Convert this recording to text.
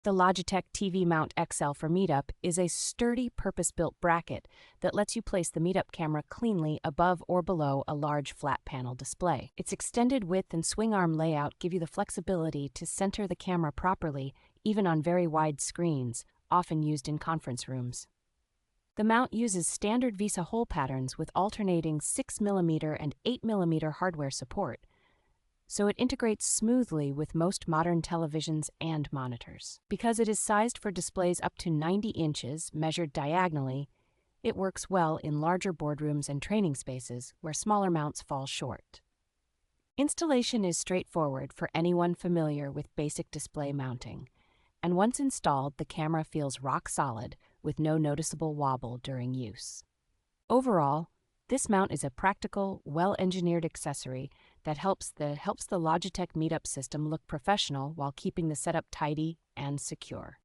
The Logitech TV Mount XL for MeetUp is a sturdy, purpose-built bracket that lets you place the MeetUp camera cleanly above or below a large flat panel display. Its extended width and swing arm layout give you the flexibility to center the camera properly, even on very wide screens, often used in conference rooms. The mount uses standard VESA hole patterns with alternating 6mm and 8mm hardware support, so it integrates smoothly with most modern televisions and monitors. Because it is sized for displays up to 90 inches, measured diagonally, it works well in larger boardrooms and training spaces where smaller mounts fall short. Installation is straightforward for anyone familiar with basic display mounting, and once installed, the camera feels rock solid with no noticeable wobble during use. Overall, this mount is a practical, well-engineered accessory that helps the Logitech MeetUp system look professional while keeping the setup tidy and secure.